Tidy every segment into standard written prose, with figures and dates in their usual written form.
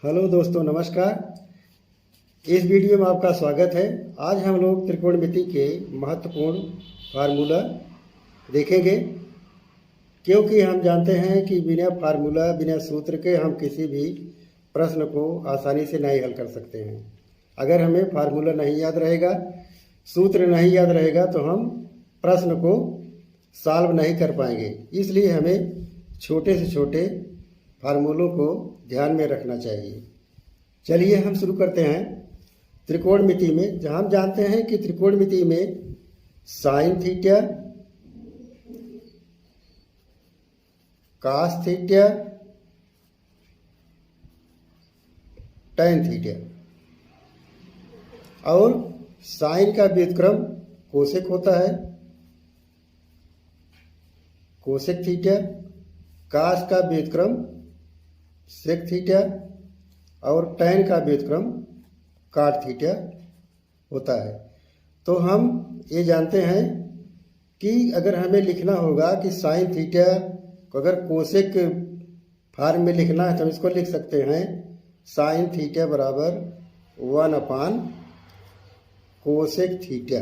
Hello दोस्तों, नमस्कार। इस वीडियो में आपका स्वागत है। आज हम लोग त्रिकोणमिति के महत्वपूर्ण फार्मूला देखेंगे, क्योंकि हम जानते हैं कि बिना फार्मूला, बिना सूत्र के हम किसी भी प्रश्न को आसानी से नहीं हल कर सकते हैं। अगर हमें फार्मूला नहीं याद रहेगा, सूत्र नहीं याद रहेगा, तो हम प्रश्न को सॉल्व नहीं कर पाएंगे। इसलिए हमें छोटे से छोटे फार्मूलों को ध्यान में रखना चाहिए। चलिए हम शुरू करते हैं। त्रिकोणमिति में जहाँ हम जानते हैं कि त्रिकोणमिति में sine theta, cos theta, tan theta और साइन का व्युत्क्रम कोसेक होता है, कोसेक थीटा। कास का व्युत्क्रम सेक थीटा और टैन का व्युत्क्रम काट थीटा होता है। तो हम ये जानते हैं कि अगर हमें लिखना होगा कि साइन थीटा को अगर कोसेक फॉर्म में लिखना है तो हम इसको लिख सकते हैं साइन थीटा बराबर 1/, कोसेक थीटा।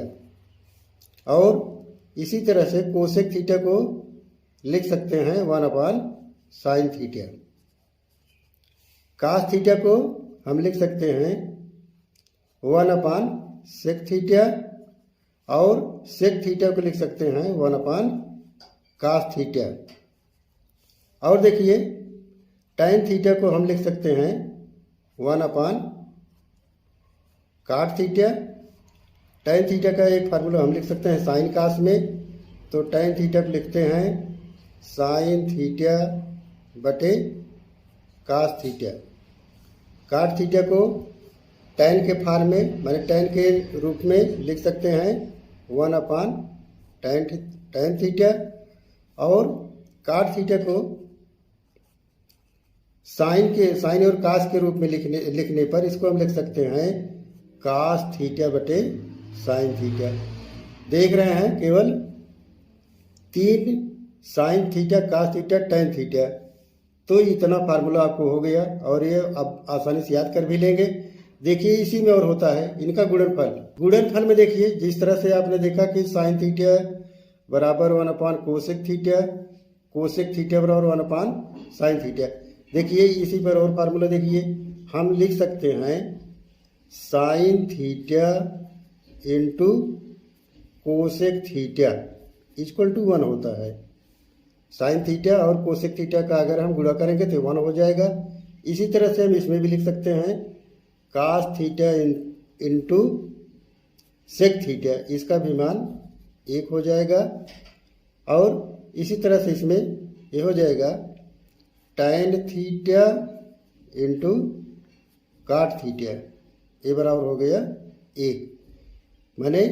और इसी तरह से कोसेक थीटा को लिख सकते हैं 1/, साइन थीटा। कास थीटा को हम लिख सकते हैं 1/, सेक थीटा और सेक थीटा को लिख सकते हैं 1/, कास थीटा। और देखिए टैन थीटा को हम लिख सकते हैं 1/, काट थीटा। टैन थीटा का एक फार्मूला हम लिख सकते हैं साइन कास में, तो टैन थीटा को लिखते हैं साइन थीटा बटे कास थीटा। काट थीटा को टैन के फॉर्म में, माने टैन के रूप में लिख सकते हैं 1/, टैन थीटा। और काट थीटा को साइन और कास के रूप में लिखने पर इसको हम लिख सकते हैं कास थीटा बटे साइन थीटा। देख रहे हैं केवल 3 sine theta, cos theta, tan theta. तो इतना फार्मूला आपको हो गया और ये अब आसानी से याद कर भी लेंगे। देखिए इसी में और होता है इनका गुणनफल। गुणनफल में देखिए जिस तरह से आपने देखा कि साइन थीटा बराबर 1/, कोसेक थीटा, कोसेक थीटा बराबर 1/, साइन थीटा। देखिए इसी पर और फार्मूला देखिए, हम लिख सकते हैं sine theta into cosec theta equal to 1 होता है। साइन थीटा और कोसेक थीटा का अगर हम गुणा करेंगे तो 1 हो जाएगा। इसी तरह से हम इसमें भी लिख सकते हैं cos theta into sec theta, इसका भी मान 1 हो जाएगा। और इसी तरह से इसमें ये हो जाएगा टैन थीटा इंटू काट थीटा, ये बराबर हो गया 1। माने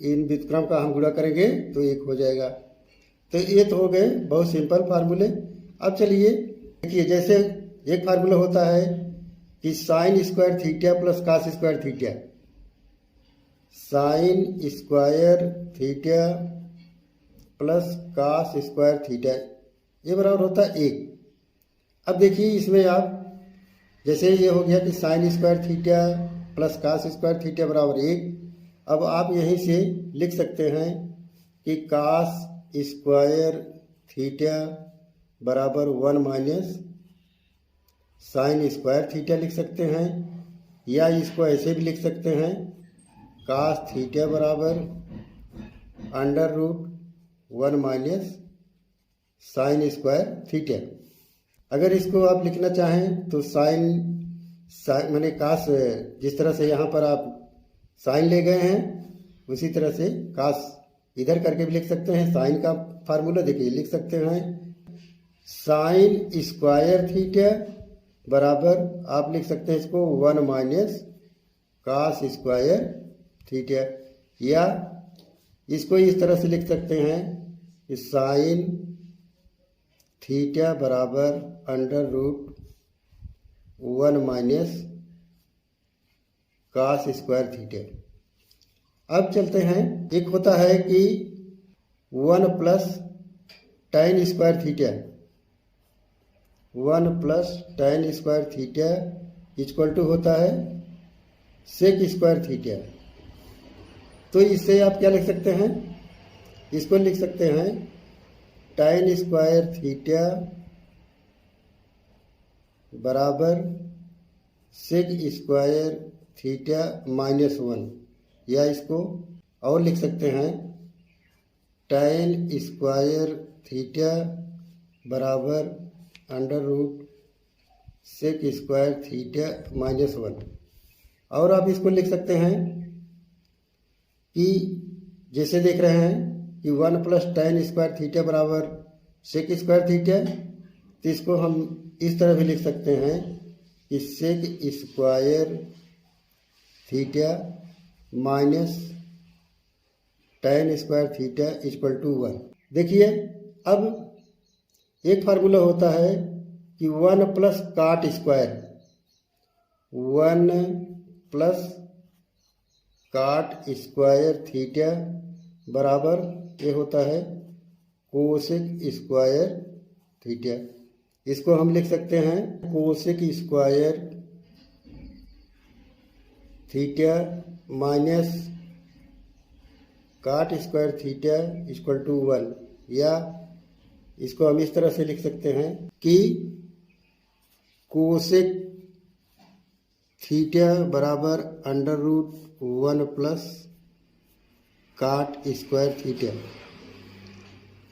इन व्युत्क्रम का हम गुणा करेंगे तो 1 हो जाएगा। तो ये तो हो गए बहुत सिंपल फार्मूले। अब चलिए देखिए, जैसे एक फार्मूला होता है कि sine square theta plus cos square theta, sine square theta plus cos square theta, ये बराबर होता है 1। अब देखिए इसमें आप जैसे ये हो गया कि sine square theta plus cos square theta बराबर 1। अब आप यहीं से लिख सकते हैं कि कास स्क्वायर थीटा बराबर 1 माइनस साइन स्क्वायर थीटा लिख सकते हैं, या इसको ऐसे भी लिख सकते हैं कास थीटा बराबर √1 माइनस साइन स्क्वायर थीटा। अगर इसको आप लिखना चाहें तो साइन माने कास, जिस तरह से यहाँ पर आप साइन ले गए हैं उसी तरह से कास इधर करके भी लिख सकते हैं। साइन का फार्मूला देखिए लिख सकते हैं साइन स्क्वायर थीटा बराबर, आप लिख सकते हैं इसको 1 माइनस कास स्क्वायर थीटा, या इसको इस तरह से लिख सकते हैं कि साइन थीटा बराबर √1 माइनस कास स्क्वायर थीटा। अब चलते हैं, एक होता है कि 1 plus tan square theta, 1 plus tan square theta equal to होता है सेक स्क्वायर थीटा। तो इससे आप क्या लिख सकते हैं, इसको लिख सकते हैं tan स्क्वायर थीटा बराबर सेक स्क्वायर थीटा -1, या इसको और लिख सकते हैं tan स्क्वायर थीटा बराबर under root sec square theta -1। और आप इसको लिख सकते हैं कि जैसे देख रहे हैं कि 1 प्लस tan स्क्वायर थीटा बराबर सेक स्क्वायर थीटा, तो इसको हम इस तरह भी लिख सकते हैं कि sec square theta minus tan square theta equal to 1। देखिए अब एक फार्मूला होता है कि 1 plus cot square, 1 plus cot square theta बराबर ये होता है कोसेक स्क्वायर थीटा। इसको हम लिख सकते हैं cosec square theta minus cot square theta equal to 1, या इसको हम इस तरह से लिख सकते हैं कि कोसेक थीटा बराबर under root 1 plus cot square theta.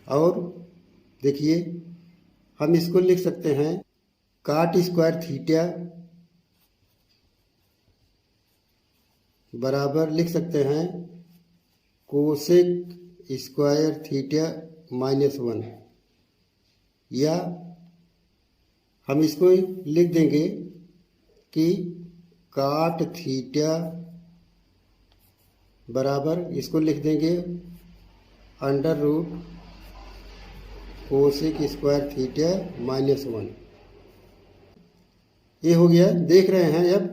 और देखिए हम इसको लिख सकते हैं काट स्क्वायर थीटा बराबर लिख सकते हैं कोसेक स्क्वायर थीटा -1, या हम इसको लिख देंगे कि काट थीटा बराबर इसको लिख देंगे under root cosec square theta -1। ये हो गया। देख रहे हैं अब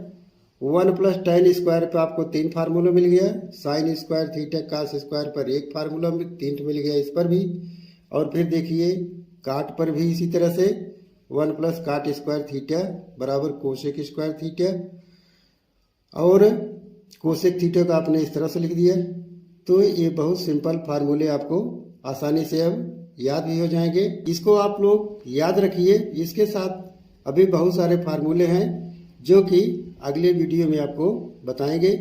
1 प्लस tan स्क्वायर पर आपको 3 फार्मूला मिल गया, sine square theta cos square पर 1 फार्मूला 3 मिल गया इस पर भी। और फिर देखिए काट पर भी इसी तरह से 1 प्लस काट स्क्वायर थीटा बराबर कोसेक स्क्वायर थीटा, और कोसेक थीटा का आपने इस तरह से लिख दिया। तो ये बहुत सिंपल फार्मूले आपको आसानी से अब याद भी हो जाएंगे। इसको आप लोग याद रखिए। इसके साथ अभी बहुत सारे फार्मूले हैं जो कि अगले वीडियो में आपको बताएंगे।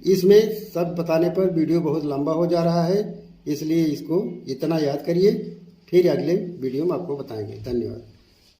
इसमें सब बताने पर वीडियो बहुत लंबा हो जा रहा है, इसलिए इसको इतना याद करिए, फिर अगले वीडियो में आपको बताएंगे। धन्यवाद।